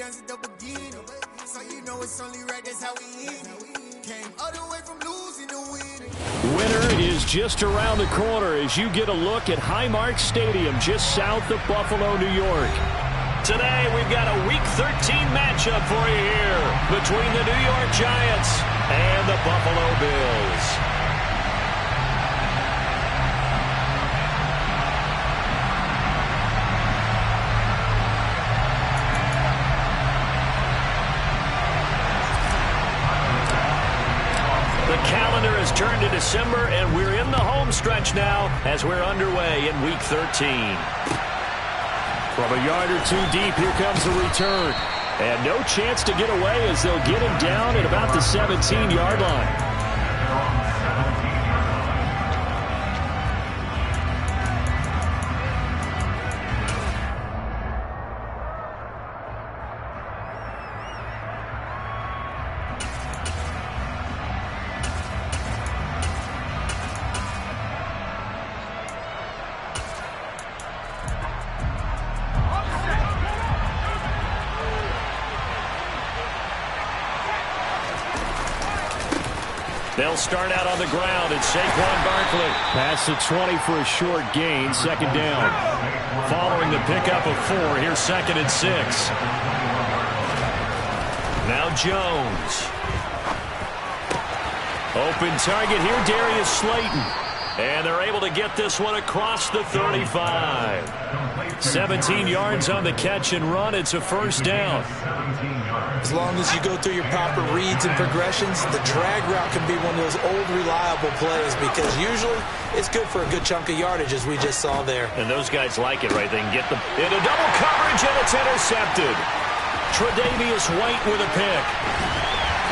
dance at the beginning. So you know it's only right, that's how we end it. Came all the way from losing to winning. Winter is just around the corner as you get a look at Highmark Stadium just south of Buffalo, New York. Today we've got a Week 13 matchup for you here between the New York Giants and the Buffalo Bills. The calendar has turned to December, and we're in the home stretch now as we're underway in Week 13. From a yard or two deep, here comes the return. And no chance to get away as they'll get him down at about the 17-yard line. They'll start out on the ground, and Saquon Barkley past the 20 for a short gain, second down. Following the pickup of 4, here's 2nd and 6. Now Jones. Open target here, Darius Slayton. And they're able to get this one across the 35. 17 yards on the catch and run. It's a first down. As long as you go through your proper reads and progressions, the drag route can be one of those old reliable plays because usually it's good for a good chunk of yardage, as we just saw there. And those guys like it, right? They can get them into double coverage, and it's intercepted. Tre'Davious White with a pick.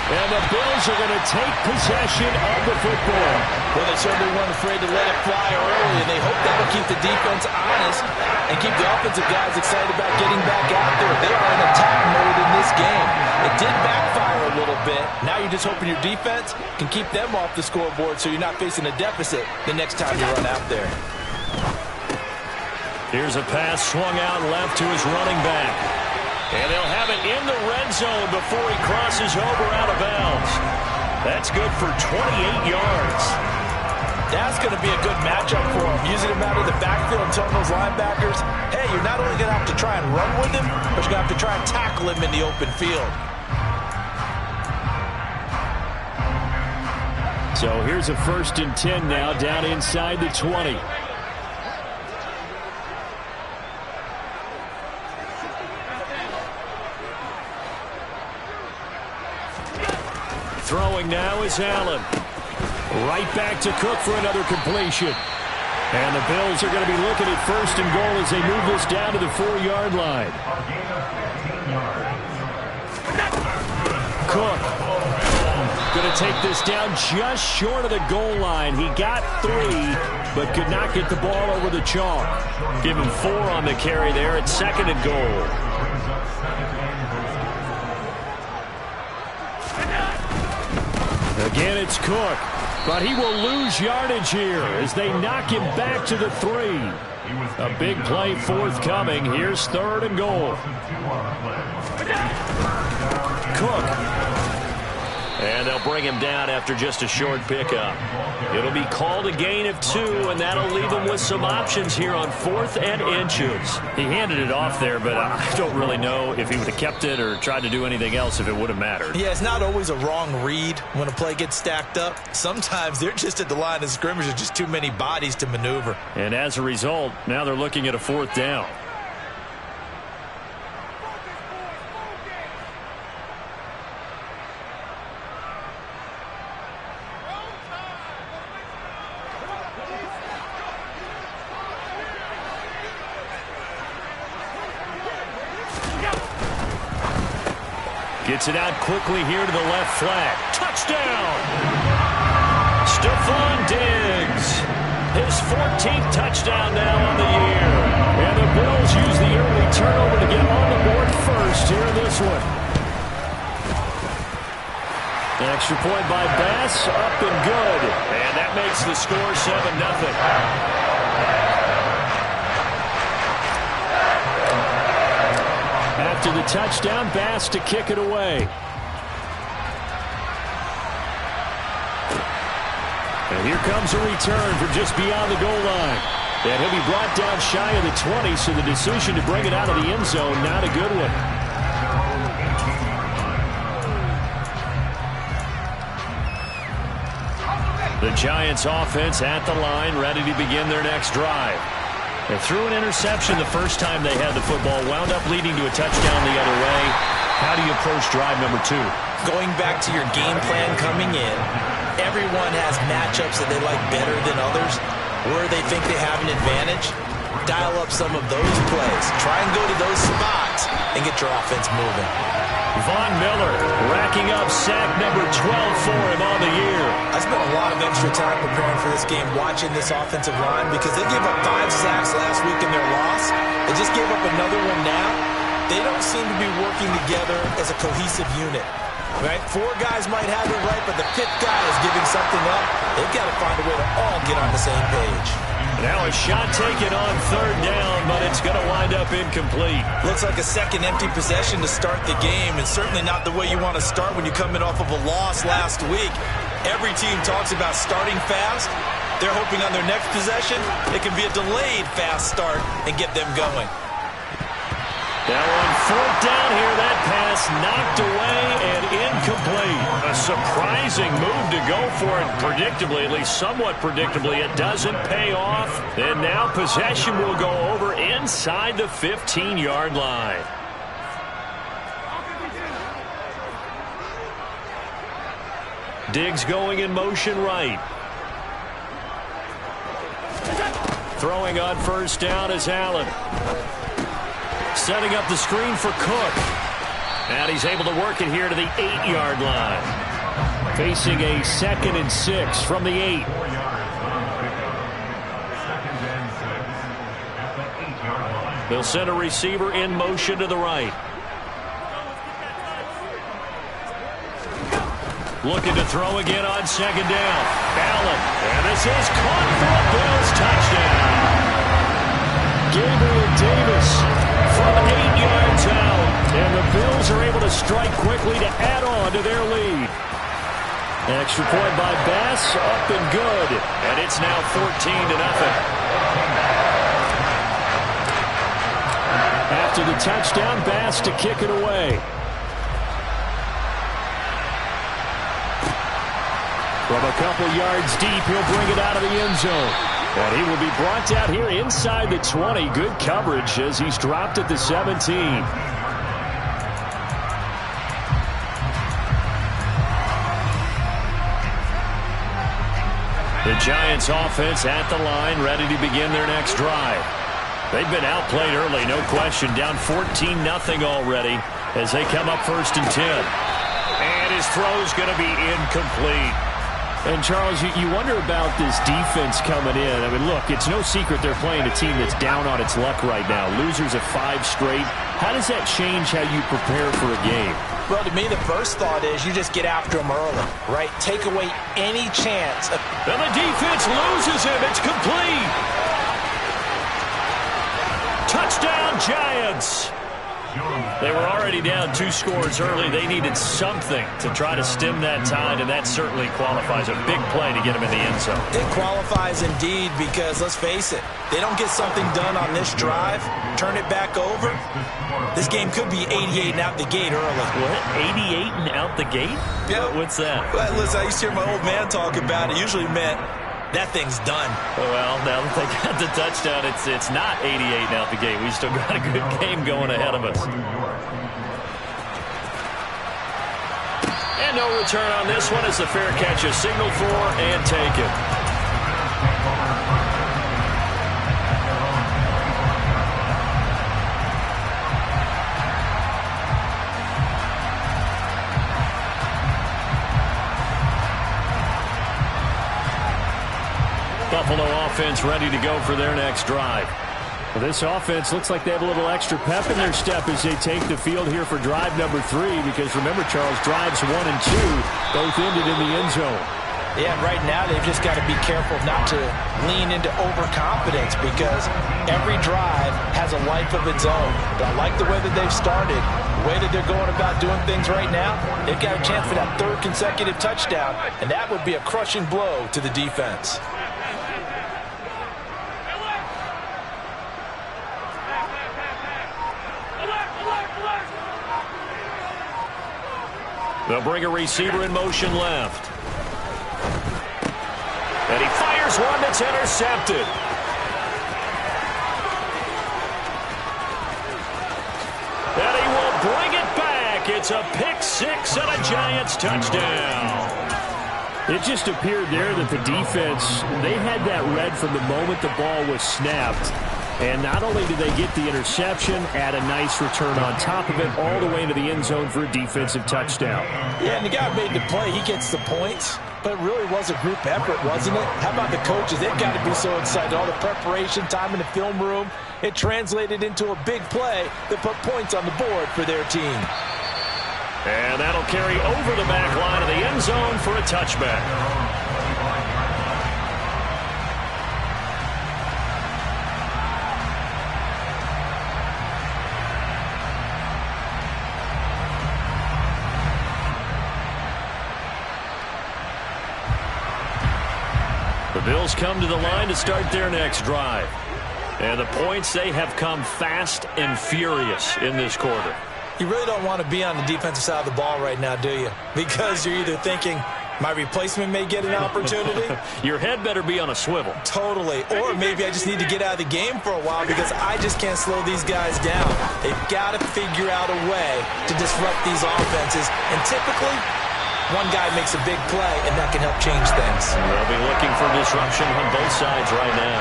And the Bills are going to take possession of the football. Well, they certainly weren't afraid to let it fly early, and they hope that'll keep the defense honest and keep the offensive guys excited about getting back out there. They are in attack mode in this game. It did backfire a little bit. Now you're just hoping your defense can keep them off the scoreboard so you're not facing a deficit the next time you run out there. Here's a pass swung out left to his running back. And they'll have it in the red zone before he crosses over out of bounds. That's good for 28 yards. That's going to be a good matchup for him. Using him out of the backfield and telling those linebackers, hey, you're not only going to have to try and run with him, but you're going to have to try and tackle him in the open field. So here's a 1st and 10 now down inside the 20. Throwing now is Allen. Right back to Cook for another completion. And the Bills are going to be looking at 1st and goal as they move this down to the 4-yard line. Cook going to take this down just short of the goal line. He got 3, but could not get the ball over the chalk. Give him 4 on the carry there at 2nd and goal. Again, it's Cook, but he will lose yardage here as they knock him back to the 3. A big play forthcoming. Here's 3rd and goal. Cook. And they'll bring him down after just a short pickup. It'll be called a gain of 2, and that'll leave him with some options here on 4th and inches. He handed it off there, but I don't really know if he would have kept it or tried to do anything else if it would have mattered. Yeah, it's not always a wrong read when a play gets stacked up. Sometimes they're just at the line of scrimmage. There's just too many bodies to maneuver. And as a result, now they're looking at a 4th down. Gets it out quickly here to the left flat. Touchdown! Stephon Diggs. His 14th touchdown now on the year. And the Bills use the early turnover to get on the board first here in this one. An extra point by Bass, up and good. And that makes the score 7-0. Have After the touchdown, Bass to kick it away. And here comes a return from just beyond the goal line. And he'll be brought down shy of the 20, so the decision to bring it out of the end zone, not a good one. The Giants offense at the line, ready to begin their next drive. They threw an interception the first time they had the football, wound up leading to a touchdown the other way. How do you approach drive number 2? Going back to your game plan coming in, everyone has matchups that they like better than others. Where they think they have an advantage, dial up some of those plays. Try and go to those spots and get your offense moving. Von Miller racking up sack number 12 for him on the year. I spent a lot of extra time preparing for this game watching this offensive line because they gave up 5 sacks last week in their loss. They just gave up another one now. They don't seem to be working together as a cohesive unit. Right? 4 guys might have it right, but the 5th guy is giving something up. They've got to find a way to all get on the same page. Now a shot taken on 3rd down, but it's going to wind up incomplete. Looks like a second empty possession to start the game, and certainly not the way you want to start when you're coming off of a loss last week. Every team talks about starting fast. They're hoping on their next possession, it can be a delayed fast start and get them going. Now on 4th down here, that pass knocked away and incomplete. A surprising move to go for it predictably, at least somewhat predictably. It doesn't pay off. And now possession will go over inside the 15-yard line. Diggs going in motion right. Throwing on 1st down is Allen. Setting up the screen for Cook. And he's able to work it here to the 8-yard line. Facing a 2nd and 6 from the 8. They'll send a receiver in motion to the right. Looking to throw again on 2nd down. Allen. And this is caught for a Bills touchdown. Gabriel Davis from 8 yards out. And the Bills are able to strike quickly to add on to their lead. Extra point by Bass, up and good. And it's now 14-0. After the touchdown, Bass to kick it away. From a couple yards deep, he'll bring it out of the end zone. And he will be brought down here inside the 20. Good coverage as he's dropped at the 17. The Giants offense at the line, ready to begin their next drive. They've been outplayed early, no question. Down 14-0 already as they come up 1st and 10. And his throw's going to be incomplete. And, Charles, you wonder about this defense coming in. I mean, look, it's no secret they're playing a team that's down on its luck right now. Losers of 5 straight. How does that change how you prepare for a game? Well, to me, the first thought is you just get after them early, right? Take away any chance. And the defense loses him. It's complete. Touchdown, Giants. They were already down 2 scores early. They needed something to try to stem that tide, and that certainly qualifies. A big play to get them in the end zone. It qualifies indeed because, let's face it, they don't get something done on this drive, turn it back over, this game could be 88 and out the gate early. What? 88 and out the gate? Yeah. What's that? Well, listen, I used to hear my old man talk about it. Usually meant that thing's done. Well, now that they got the touchdown, it's not 88 and out the gate. We still got a good game going ahead of us. And no return on this one as the fair catch is signaled for and taken. Buffalo offense ready to go for their next drive. Well, this offense looks like they have a little extra pep in their step as they take the field here for drive number 3, because remember, Charles, drives 1 and 2 both ended in the end zone. Yeah, and right now they've just got to be careful not to lean into overconfidence because every drive has a life of its own. But I like the way that they've started, the way that they're going about doing things right now. They've got a chance for that third consecutive touchdown, and that would be a crushing blow to the defense. They'll bring a receiver in motion left. And he fires one that's intercepted. And he will bring it back. It's a pick six and a Giants touchdown. It just appeared there that the defense, they had that read from the moment the ball was snapped. And not only did they get the interception, add a nice return on top of it, all the way into the end zone for a defensive touchdown. Yeah, and the guy made the play. He gets the points. But it really was a group effort, wasn't it? How about the coaches? They've got to be so excited. All the preparation, time in the film room, it translated into a big play that put points on the board for their team. And that'll carry over the back line of the end zone for a touchback. The Bills come to the line to start their next drive. And the points, they have come fast and furious in this quarter. You really don't want to be on the defensive side of the ball right now, do you? Because you're either thinking, my replacement may get an opportunity. Your head better be on a swivel. Totally. Or maybe I just need to get out of the game for a while because I just can't slow these guys down. They've got to figure out a way to disrupt these offenses. And typically, one guy makes a big play, and that can help change things. They'll be looking for disruption on both sides right now.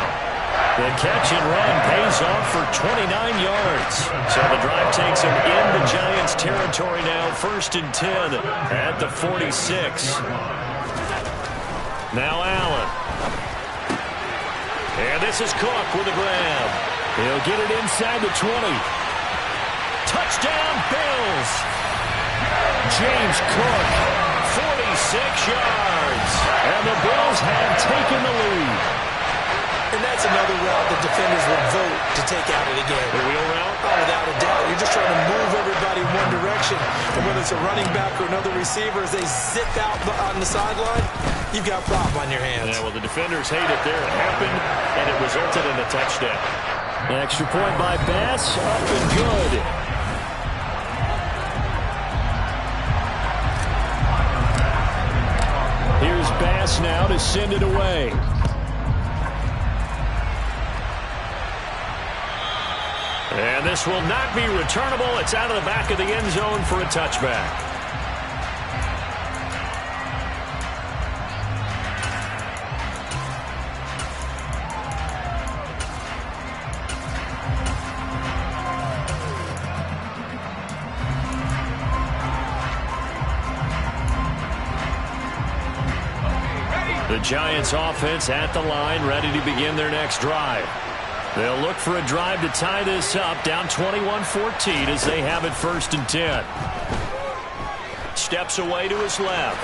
The catch and run pays off for 29 yards. So the drive takes him into Giants territory now, 1st and 10 at the 46. Now Allen. And this is Cook with a grab. He'll get it inside the 20. Touchdown, Bills. James Cook, 46 yards. And the Bills have taken the lead. And that's another route that defenders would vote to take out of the game. The wheel route? Oh, without a doubt. You're just trying to move everybody in one direction. And whether it's a running back or another receiver, as they zip out on the sideline, you've got a problem on your hands. Yeah, well, the defenders hate it there. It happened, and it resulted in a touchdown. An extra point by Bass, up and good. Here's Bass now to send it away. And this will not be returnable. It's out of the back of the end zone for a touchback. The Giants offense at the line, ready to begin their next drive. They'll look for a drive to tie this up, down 21-14 as they have it 1st and 10. Steps away to his left.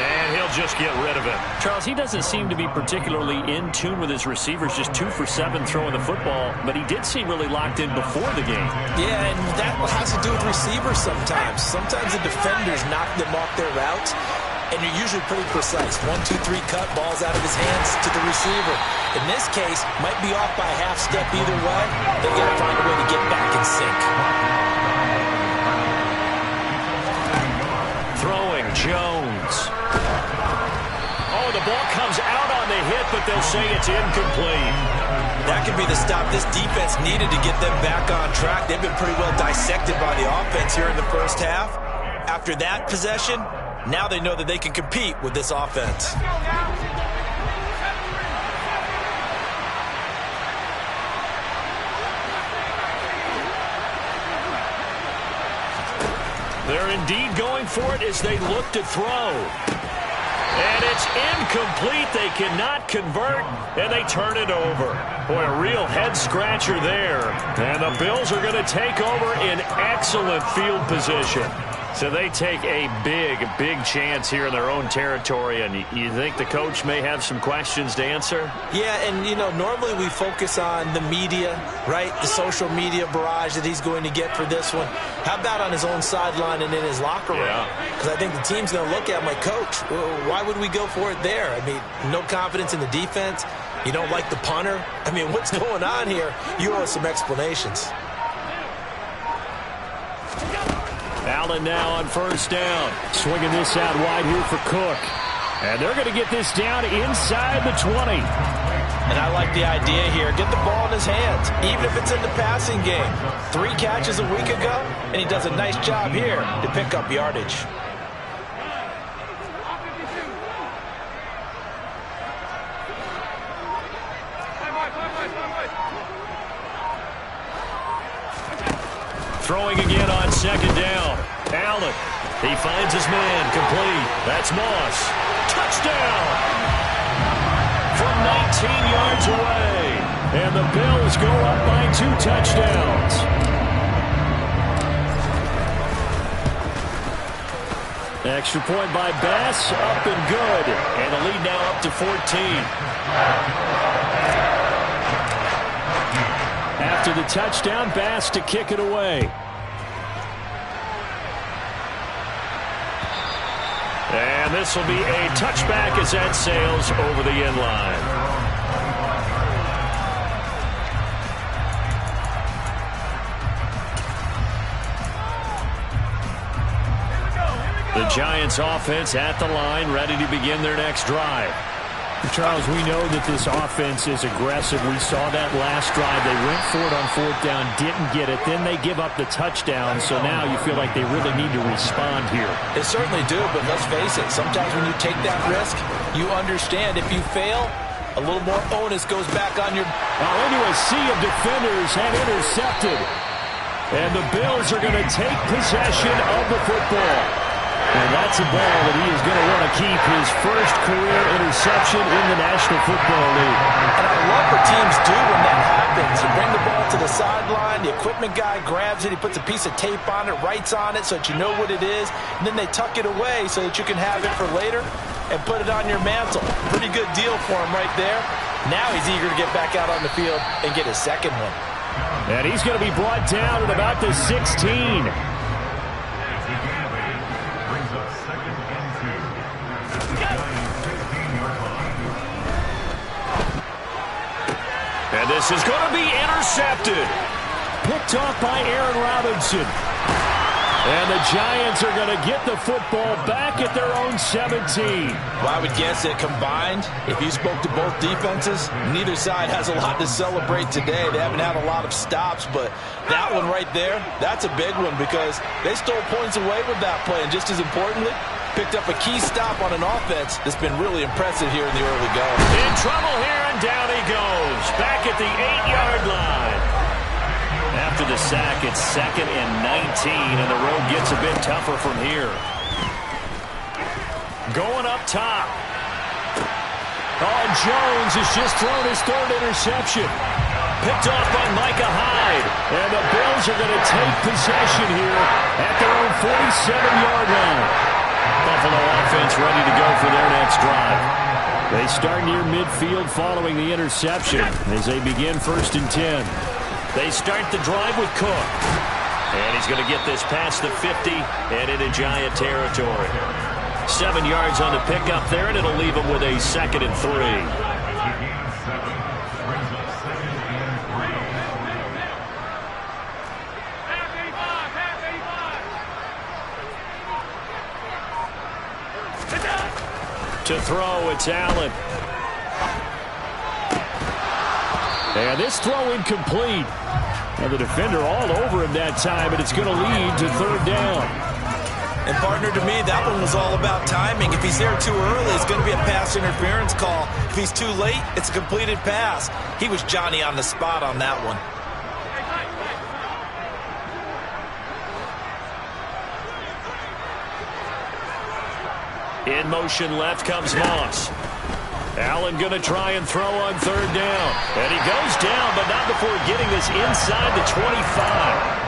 And he'll just get rid of it. Charles, he doesn't seem to be particularly in tune with his receivers, just 2 for 7 throwing the football, but he did seem really locked in before the game. Yeah, and that has to do with receivers sometimes. Sometimes the defenders knock them off their routes, and you're usually pretty precise. 1, 2, 3 cut, balls out of his hands to the receiver. In this case, might be off by a half step either way. They've got to find a way to get back in sync. Throwing, Jones. Oh, the ball comes out on the hit, but they'll say it's incomplete. That could be the stop this defense needed to get them back on track. They've been pretty well dissected by the offense here in the first half. After that possession, now they know that they can compete with this offense. They're indeed going for it as they look to throw. And it's incomplete. They cannot convert, and they turn it over. Boy, a real head-scratcher there. And the Bills are going to take over in excellent field position. So they take a big chance here in their own territory, and you think the coach may have some questions to answer? Yeah, and, you know, normally we focus on the media, right, the social media barrage that he's going to get for this one. How about on his own sideline and in his locker room? Because I think the team's going to look at him like, Coach, why would we go for it there? I mean, no confidence in the defense. You don't like the punter. I mean, what's going on here? You owe us some explanations. Allen now on first down. Swinging this out wide here for Cook. And they're going to get this down inside the 20. And I like the idea here. Get the ball in his hands, even if it's in the passing game. 3 catches a week ago, and he does a nice job here to pick up yardage. Throwing again on second down. Allen. He finds his man. Complete. That's Moss. Touchdown. From 19 yards away. And the Bills go up by 2 touchdowns. Extra point by Bass. Up and good. And the lead now up to 14. After the touchdown, Bass to kick it away. And this will be a touchback as that sails over the end line. The Giants offense at the line, ready to begin their next drive. Charles, we know that this offense is aggressive. We saw that last drive. They went for it on 4th down, didn't get it. Then they give up the touchdown. So now you feel like they really need to respond here. They certainly do, but let's face it. Sometimes when you take that risk, you understand if you fail, a little more onus goes back on your... Into a sea of defenders and intercepted. And the Bills are going to take possession of the football. And that's a ball that he is going to want to keep, his first career interception in the National Football League. And I love what teams do when that happens. You bring the ball to the sideline, the equipment guy grabs it, he puts a piece of tape on it, writes on it so that you know what it is, and then they tuck it away so that you can have it for later and put it on your mantle. Pretty good deal for him right there. Now he's eager to get back out on the field and get his second one. And he's going to be brought down at about the 16. And this is going to be intercepted. Picked off by Aaron Robinson. And the Giants are going to get the football back at their own 17. Well, I would guess that combined, if you spoke to both defenses, neither side has a lot to celebrate today. They haven't had a lot of stops, but that one right there, that's a big one because they stole points away with that play. And just as importantly, picked up a key stop on an offense that's been really impressive here in the early going. In trouble here, and down he goes. Back at the 8-yard line. After the sack, it's 2nd and 19, and the road gets a bit tougher from here. Going up top. Jones has just thrown his 3rd interception. Picked off by Micah Hyde. And the Bills are going to take possession here at their own 47-yard line. Buffalo offense ready to go for their next drive. They start near midfield following the interception as they begin 1st and 10. They start the drive with Cook. And he's going to get this past the 50 and into Giant territory. 7 yards on the pickup there, and it'll leave him with a 2nd and 3. To throw, it's Allen. And this throw incomplete. And the defender all over him that time, and it's going to lead to 3rd down. And partner, to me, that one was all about timing. If he's there too early, it's going to be a pass interference call. If he's too late, it's a completed pass. He was Johnny on the spot on that one. In motion left comes Moss. Allen going to try and throw on 3rd down. And he goes down, but not before getting this inside the 25.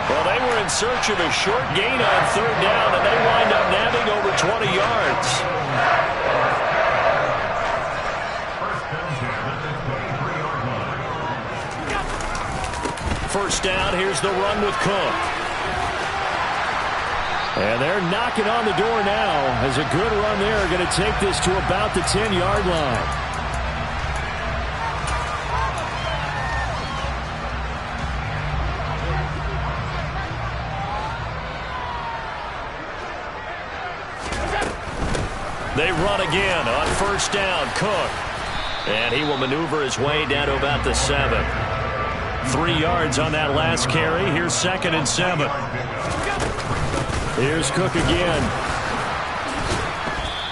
Well, they were in search of a short gain on third down, and they wind up nabbing over 20 yards. First down, here's the run with Cook. And they're knocking on the door now as a good run there going to take this to about the 10-yard line. They run again on first down. Cook. And he will maneuver his way down to about the 7. 3 yards on that last carry. Here's 2nd and 7. Here's Cook again.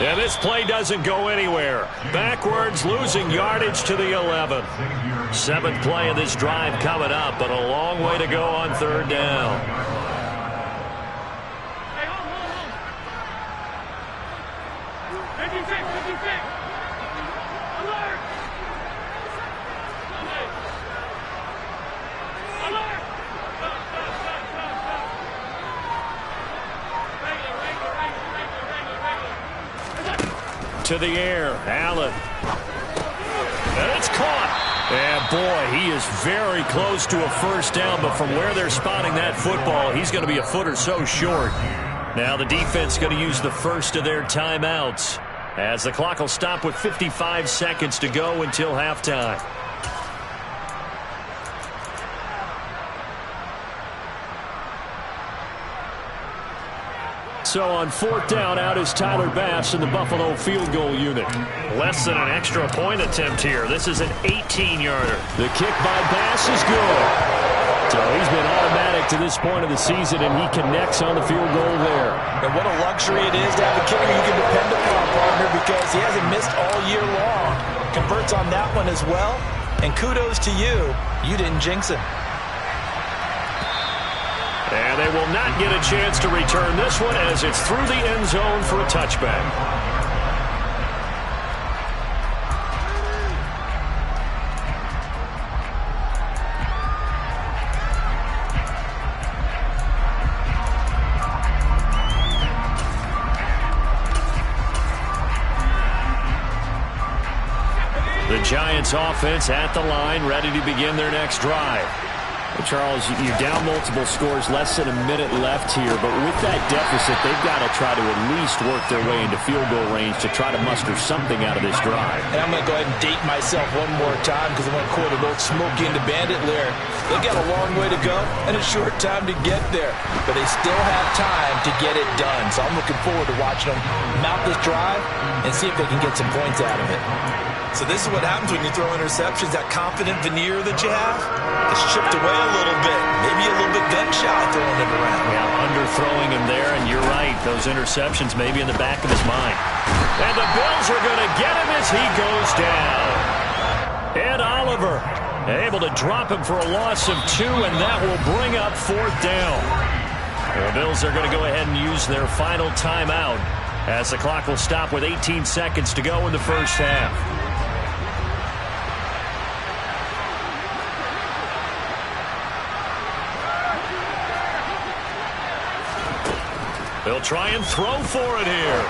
And this play doesn't go anywhere. Backwards, losing yardage to the 11. 7th play of this drive coming up, but a long way to go on third down. To the air, Allen. And it's caught. And boy, he is very close to a first down, but from where they're spotting that football, he's going to be a foot or so short. Now the defense going to use the first of their timeouts as the clock will stop with 55 seconds to go until halftime. So on fourth down, out is Tyler Bass in the Buffalo field goal unit. Less than an extra point attempt here. This is an 18-yarder. The kick by Bass is good. So he's been automatic to this point of the season, and he connects on the field goal there. And what a luxury it is to have a kicker you can depend upon, partner, because he hasn't missed all year long. Converts on that one as well. And kudos to you. You didn't jinx him. And they will not get a chance to return this one as it's through the end zone for a touchback. The Giants offense at the line, ready to begin their next drive. Charles, you're down multiple scores, less than a minute left here, but with that deficit, they've got to try to at least work their way into field goal range to try to muster something out of this drive. And I'm going to go ahead and date myself one more time because I'm going to quote an old Smokey and the Bandit lyric. They've got a long way to go and a short time to get there, but they still have time to get it done. So I'm looking forward to watching them mount this drive and see if they can get some points out of it. So this is what happens when you throw interceptions. That confident veneer that you have is chipped away a little bit. Maybe a little bit gun-shy throwing it around. Yeah, underthrowing him there, and you're right. Those interceptions may be in the back of his mind. And the Bills are going to get him as he goes down. Ed Oliver able to drop him for a loss of 2, and that will bring up fourth down. The Bills are going to go ahead and use their final timeout as the clock will stop with 18 seconds to go in the first half. They'll try and throw for it here.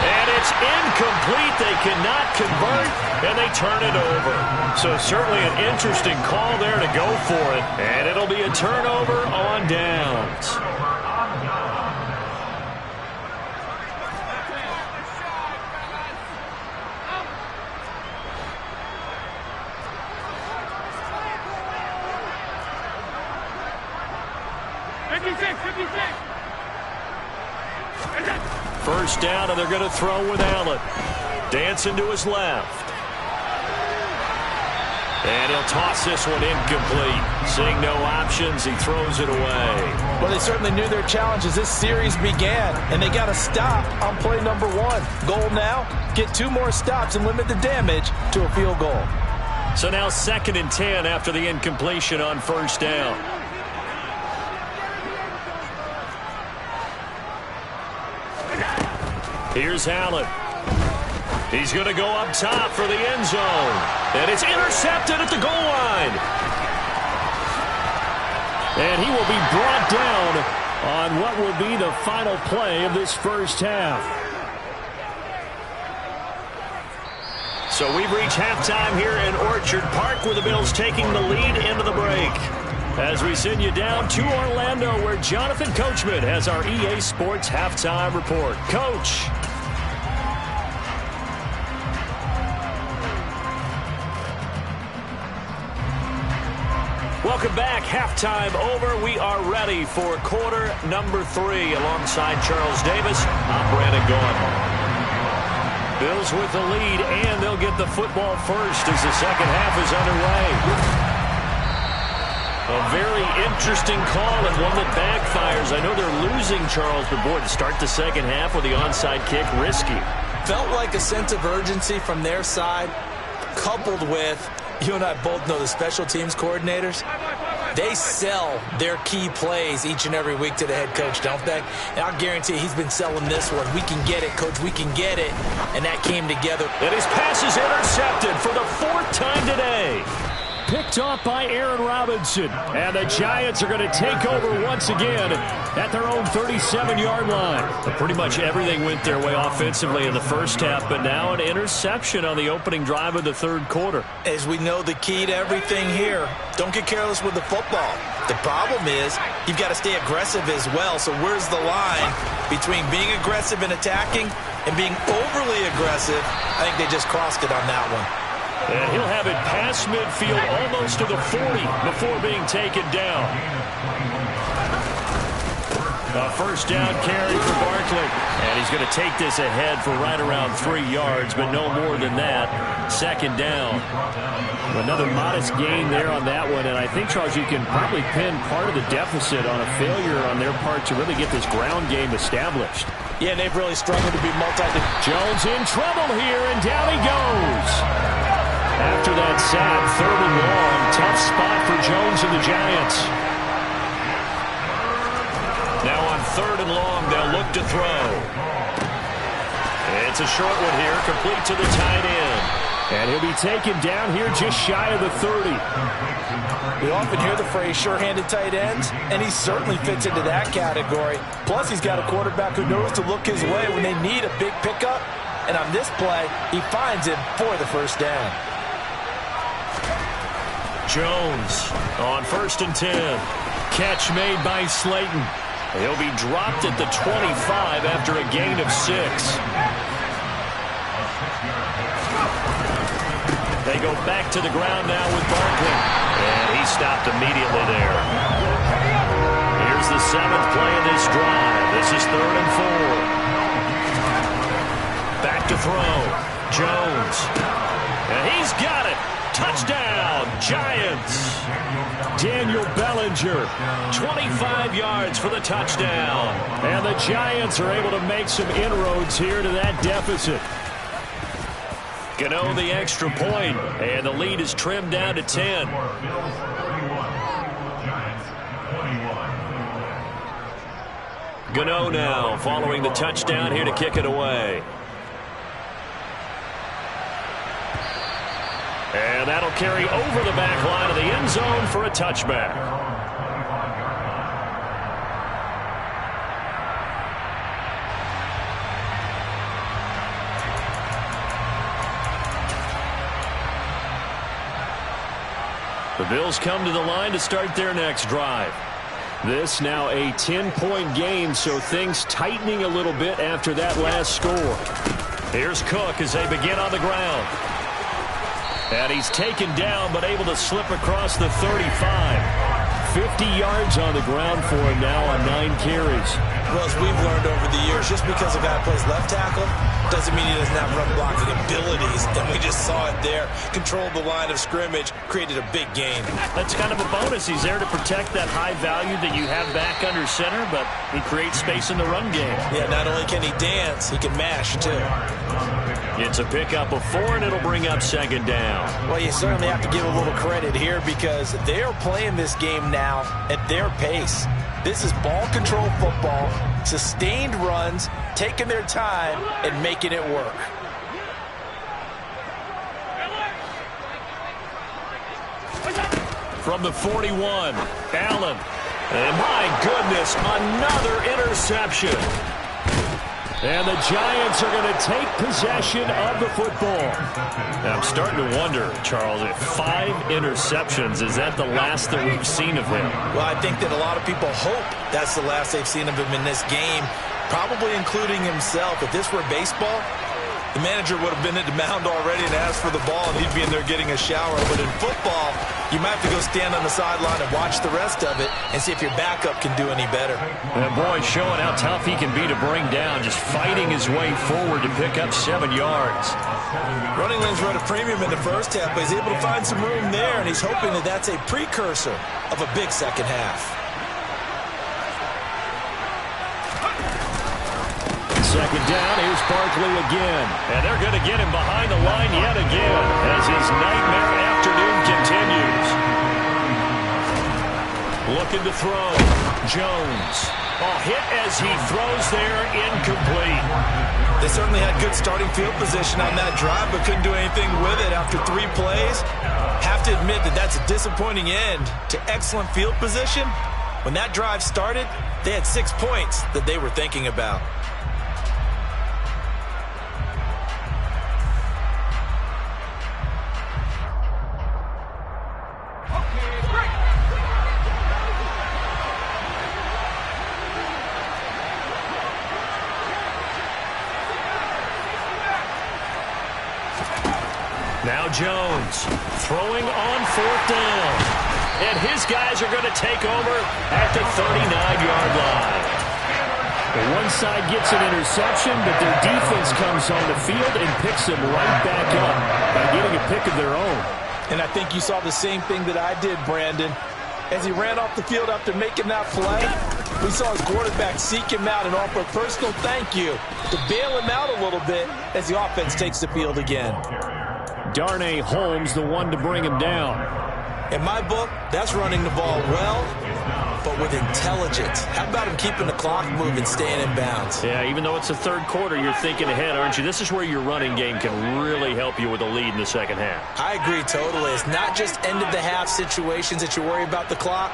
And it's incomplete. They cannot convert, and they turn it over. So certainly an interesting call there to go for it. And it'll be a turnover on downs. First down, and they're going to throw with Allen. Dancing to his left. And he'll toss this one incomplete. Seeing no options, he throws it away. Well, they certainly knew their challenge as this series began, and they got to stop on play number 1. Goal now, get 2 more stops and limit the damage to a field goal. So now 2nd and 10 after the incompletion on first down. Here's Allen. He's going to go up top for the end zone. And it's intercepted at the goal line. And he will be brought down on what will be the final play of this first half. So we've reached halftime here in Orchard Park, where the Bills taking the lead into the break. As we send you down to Orlando, where Jonathan Coachman has our EA Sports halftime report. Coach. Welcome back. Halftime over. We are ready for quarter number 3. Alongside Charles Davis, I'm Brandon Gaudin. Bills with the lead, and they'll get the football first as the second half is underway. A very interesting call and one that backfires. I know they're losing, Charles, but boy, to start the second half with the onside kick, risky. Felt like a sense of urgency from their side, coupled with, you and I both know the special teams coordinators, they sell their key plays each and every week to the head coach, don't they? And I'll guarantee he's been selling this one. We can get it, coach, we can get it. And that came together. And his pass is intercepted for the 4th time today. Picked off by Aaron Robinson. And the Giants are going to take over once again at their own 37-yard line. But pretty much everything went their way offensively in the first half, but now an interception on the opening drive of the third quarter. As we know, the key to everything here, don't get careless with the football. The problem is you've got to stay aggressive as well. So where's the line between being aggressive and attacking and being overly aggressive? I think they just crossed it on that one. And he'll have it past midfield almost to the 40 before being taken down. A first down carry for Barkley. And he's going to take this ahead for right around 3 yards, but no more than that. Second down. Another modest gain there on that one. And I think, Charles, you can probably pin part of the deficit on a failure on their part to really get this ground game established. Yeah, and they've really struggled to be Jones in trouble here, and down he goes. After that sad 3rd and long, tough spot for Jones and the Giants. Now on 3rd and long, they'll look to throw. It's a short one here, complete to the tight end. And he'll be taken down here just shy of the 30. We often hear the phrase sure-handed tight ends, and he certainly fits into that category. Plus, he's got a quarterback who knows to look his way when they need a big pickup. And on this play, he finds him for the first down. Jones on 1st and 10. Catch made by Slayton. He'll be dropped at the 25 after a gain of 6. They go back to the ground now with Barkley. And he stopped immediately there. Here's the 7th play of this drive. This is 3rd and 4. Back to throw. Jones. And he's got it. Touchdown, Giants. Daniel Bellinger. 25 yards for the touchdown. And the Giants are able to make some inroads here to that deficit. Gano the extra point, and the lead is trimmed down to 10. Gano now following the touchdown here to kick it away. And that'll carry over the back line of the end zone for a touchback. The Bills come to the line to start their next drive. This now a 10-point game, so things tightening a little bit after that last score. Here's Cook as they begin on the ground. And he's taken down, but able to slip across the 35. 50 yards on the ground for him now on 9 carries. Well, as we've learned over the years, just because a guy plays left tackle doesn't mean he doesn't have run blocking abilities. And we just saw it there. Controlled the line of scrimmage, created a big gain. That's kind of a bonus. He's there to protect that high value that you have back under center, but he creates space in the run game. Yeah, not only can he dance, he can mash, too. It's a pickup of 4, and it'll bring up 2nd down. Well, you certainly have to give a little credit here because they are playing this game now at their pace. This is ball control football, sustained runs, taking their time, and making it work. From the 41, Allen And my goodness, another interception. And the Giants are going to take possession of the football. Now, I'm starting to wonder, Charles, if 5 interceptions, is that the last that we've seen of him? Well, I think that a lot of people hope that's the last they've seen of him in this game, probably including himself. If this were baseball, the manager would have been at the mound already and asked for the ball, and he'd be in there getting a shower. But in football, you might have to go stand on the sideline and watch the rest of it and see if your backup can do any better. And boy, showing how tough he can be to bring down, just fighting his way forward to pick up 7 yards. Running lanes were at a premium in the first half, but he's able to find some room there, and he's hoping that that's a precursor of a big second half. Second down, here's Barkley again. And they're going to get him behind the line yet again as his nightmare afternoon continues. Looking to throw. Jones. Oh, hit as he throws there, incomplete. They certainly had good starting field position on that drive, but couldn't do anything with it after 3 plays. Have to admit that that's a disappointing end to excellent field position. When that drive started, they had 6 points that they were thinking about. Now Jones throwing on 4th down. And his guys are going to take over at the 39-yard line. Well, one side gets an interception, but their defense comes on the field and picks them right back up by getting a pick of their own. And I think you saw the same thing that I did, Brandon. As he ran off the field after making that play, we saw his quarterback seek him out and offer a personal thank you to bail him out a little bit as the offense takes the field again. Darnay Holmes, the one to bring him down. In my book, that's running the ball well, but with intelligence. How about him keeping the clock moving, staying in bounds? Yeah, even though it's the 3rd quarter, you're thinking ahead, aren't you? This is where your running game can really help you with a lead in the second half. I agree totally. It's not just end-of-the-half situations that you worry about the clock.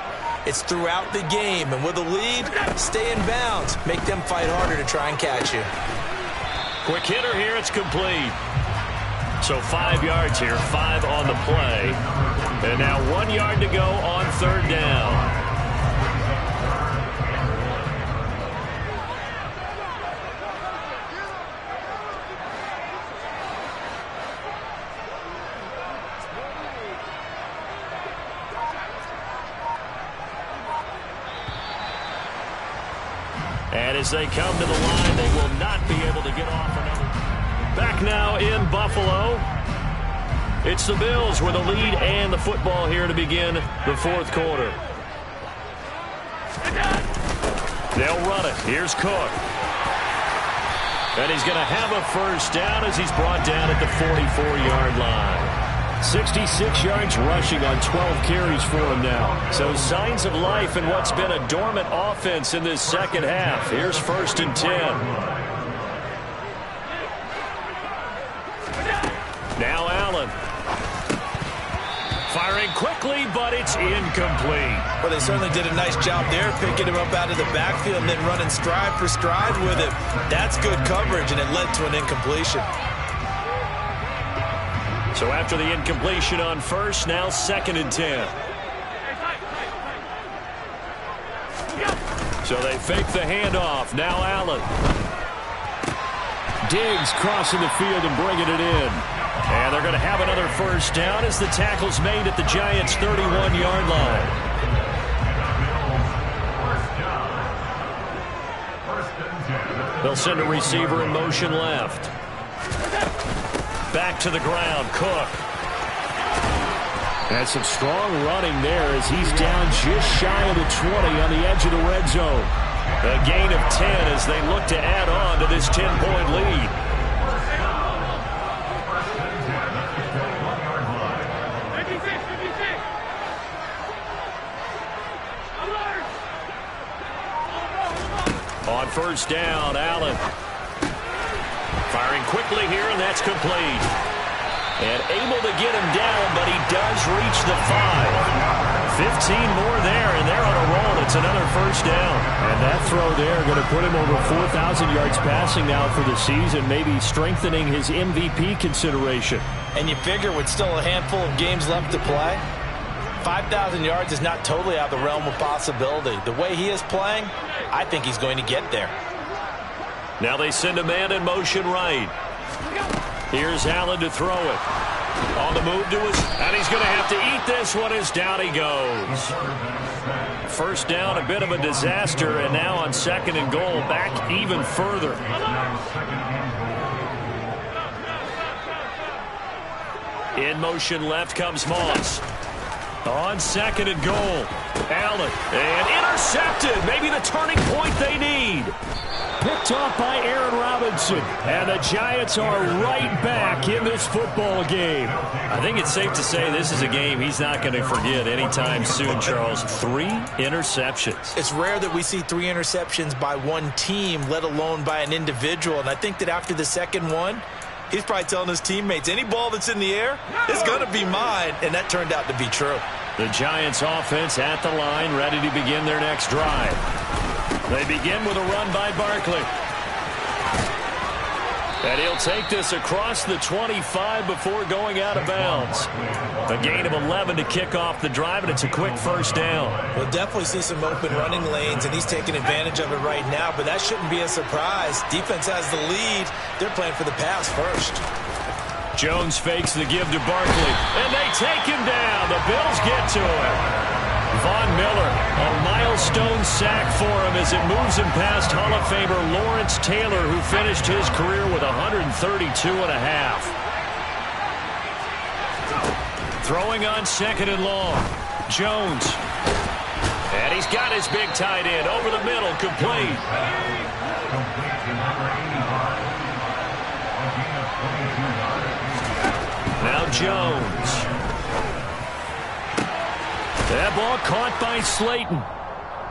It's throughout the game. And with a lead, stay in bounds. Make them fight harder to try and catch you. Quick hitter here. It's complete. So 5 yards here, 5 on the play. And now 1 yard to go on 3rd down. And as they come to the line, they will not be able to get off another. Back now in Buffalo. It's the Bills with the lead and the football here to begin the 4th quarter. They'll run it. Here's Cook. And he's going to have a 1st down as he's brought down at the 44-yard line. 66 yards rushing on 12 carries for him now. So signs of life in what's been a dormant offense in this second half. Here's 1st and 10. Now Allen. Firing quickly, but it's incomplete. Well, they certainly did a nice job there, picking him up out of the backfield and then running stride for stride with him. That's good coverage, and it led to an incompletion. So after the incompletion on 1st, now 2nd and 10. So they fake the handoff. Now Allen. Diggs crossing the field and bringing it in. And they're going to have another 1st down as the tackle's made at the Giants' 31-yard line. They'll send a receiver in motion left. Back to the ground, Cook. That's some strong running there as he's down just shy of the 20 on the edge of the red zone. A gain of 10 as they look to add on to this 10-point lead. On 1st down, Allen. Firing quickly here, and that's complete. And able to get him down, but he does reach the 5. 15 more there, and they're on a roll. It's another first down. And that throw there going to put him over 4,000 yards passing now for the season, maybe strengthening his MVP consideration. And you figure with still a handful of games left to play, 5,000 yards is not totally out of the realm of possibility. The way he is playing, I think he's going to get there. Now they send a man in motion right. Here's Allen to throw it. On the move to his, and he's going to have to eat this one as down he goes. First down, a bit of a disaster, and now on 2nd and goal, back even further. In motion left comes Moss. On 2nd and goal, Allen, and intercepted. Maybe the turning point they need. Picked off by Aaron Robinson. And the Giants are right back in this football game. I think it's safe to say this is a game he's not going to forget anytime soon, Charles. 3 interceptions. It's rare that we see 3 interceptions by one team, let alone by an individual. And I think that after the second one, he's probably telling his teammates, any ball that's in the air is going to be mine. And that turned out to be true. The Giants offense at the line, ready to begin their next drive. They begin with a run by Barkley. And he'll take this across the 25 before going out of bounds. A gain of 11 to kick off the drive, and it's a quick first down. We'll definitely see some open running lanes, and he's taking advantage of it right now, but that shouldn't be a surprise. Defense has the lead. They're playing for the pass first. Jones fakes the give to Barkley, and they take him down. The Bills get to him. Von Miller, a milestone sack for him as it moves him past Hall of Famer Lawrence Taylor, who finished his career with 132.5. Throwing on 2nd and long. Jones. And he's got his big tight end over the middle, complete. Now Jones. That ball caught by Slayton.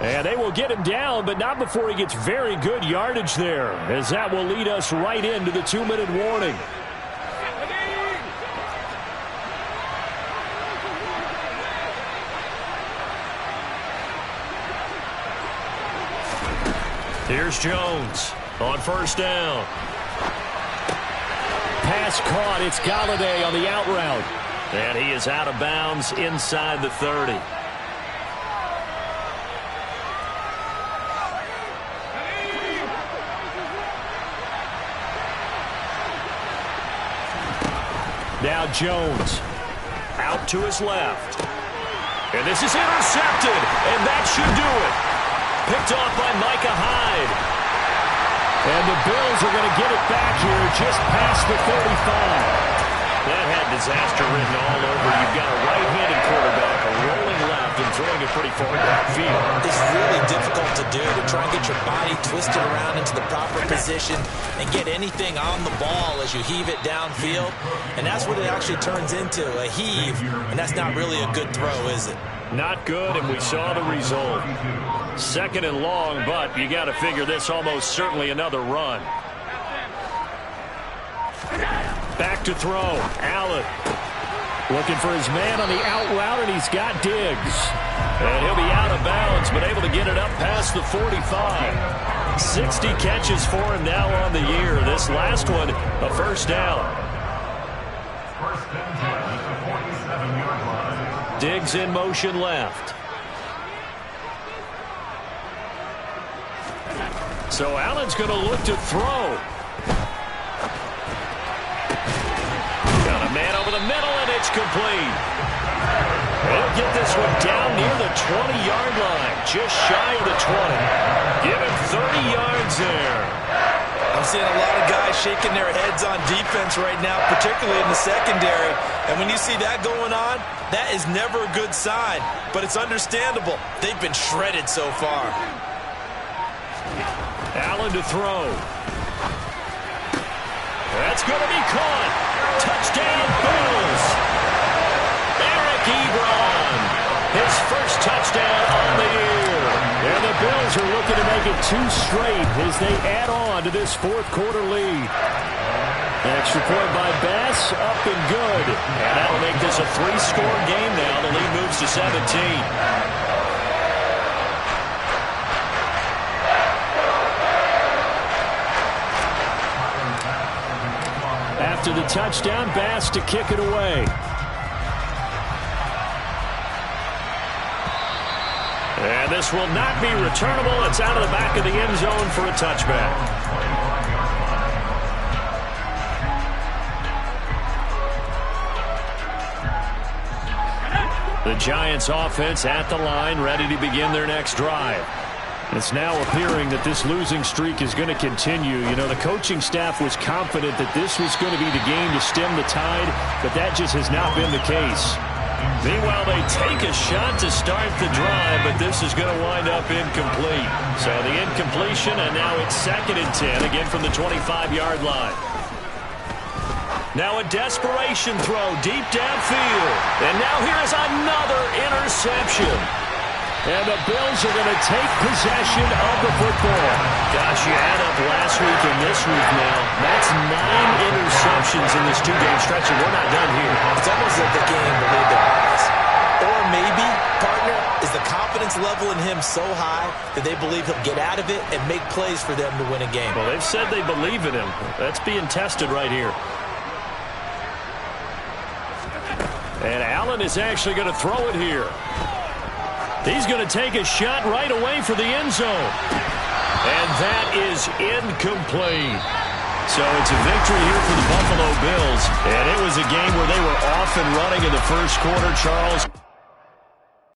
And they will get him down, but not before he gets very good yardage there, as that will lead us right into the 2-minute warning. Here's Jones on first down. Pass caught. It's Galladay on the out route. And he is out of bounds inside the 30. Now Jones out to his left. And this is intercepted, and that should do it. Picked off by Micah Hyde. And the Bills are going to get it back here just past the 35. That had disaster written all over. You've got a right-handed quarterback, a rolling left, and throwing it pretty far downfield. It's really difficult to do, to try and get your body twisted around into the proper position and get anything on the ball as you heave it downfield. And that's what it actually turns into, a heave. And that's not really a good throw, is it? Not good, and we saw the result. 2nd and long, but you got to figure this almost certainly another run. Back to throw. Allen. Looking for his man on the out route, and he's got Diggs. And he'll be out of bounds, but able to get it up past the 45. 60 catches for him now on the year. This last one, a first down. Diggs in motion left. So Allen's going to look to throw. Man over the middle, and it's complete. He'll get this one down near the 20-yard line, just shy of the 20. Give him 30 yards there. I'm seeing a lot of guys shaking their heads on defense right now, particularly in the secondary. And when you see that going on, that is never a good sign. But it's understandable. They've been shredded so far. Allen to throw. That's going to be caught. Touchdown, Bills. Eric Ebron, his first touchdown on the year. And the Bills Bills are looking to make it 2 straight as they add on to this fourth-quarter lead. Extra point by Bass, up and good. And that'll make this a 3-score game now. The lead moves to 17. After the touchdown, Bass to kick it away. And this will not be returnable. It's out of the back of the end zone for a touchback. The Giants offense at the line, ready to begin their next drive. It's now appearing that this losing streak is going to continue. You know, the coaching staff was confident that this was going to be the game to stem the tide, but that just has not been the case. Meanwhile, they take a shot to start the drive, but this is going to wind up incomplete. So the incompletion, and now it's 2nd and 10, again from the 25-yard line. Now a desperation throw deep downfield. And now here is another interception. And the Bills are going to take possession of the football. Gosh, you add up last week and this week now. That's 9 interceptions in this 2-game stretch, and we're not done here. It's almost like the game believed their eyes. Or maybe, partner, is the confidence level in him so high that they believe he'll get out of it and make plays for them to win a game. Well, they've said they believe in him. That's being tested right here. And Allen is actually going to throw it here. He's going to take a shot right away for the end zone. And that is incomplete. So it's a victory here for the Buffalo Bills. And it was a game where they were off and running in the first quarter, Charles.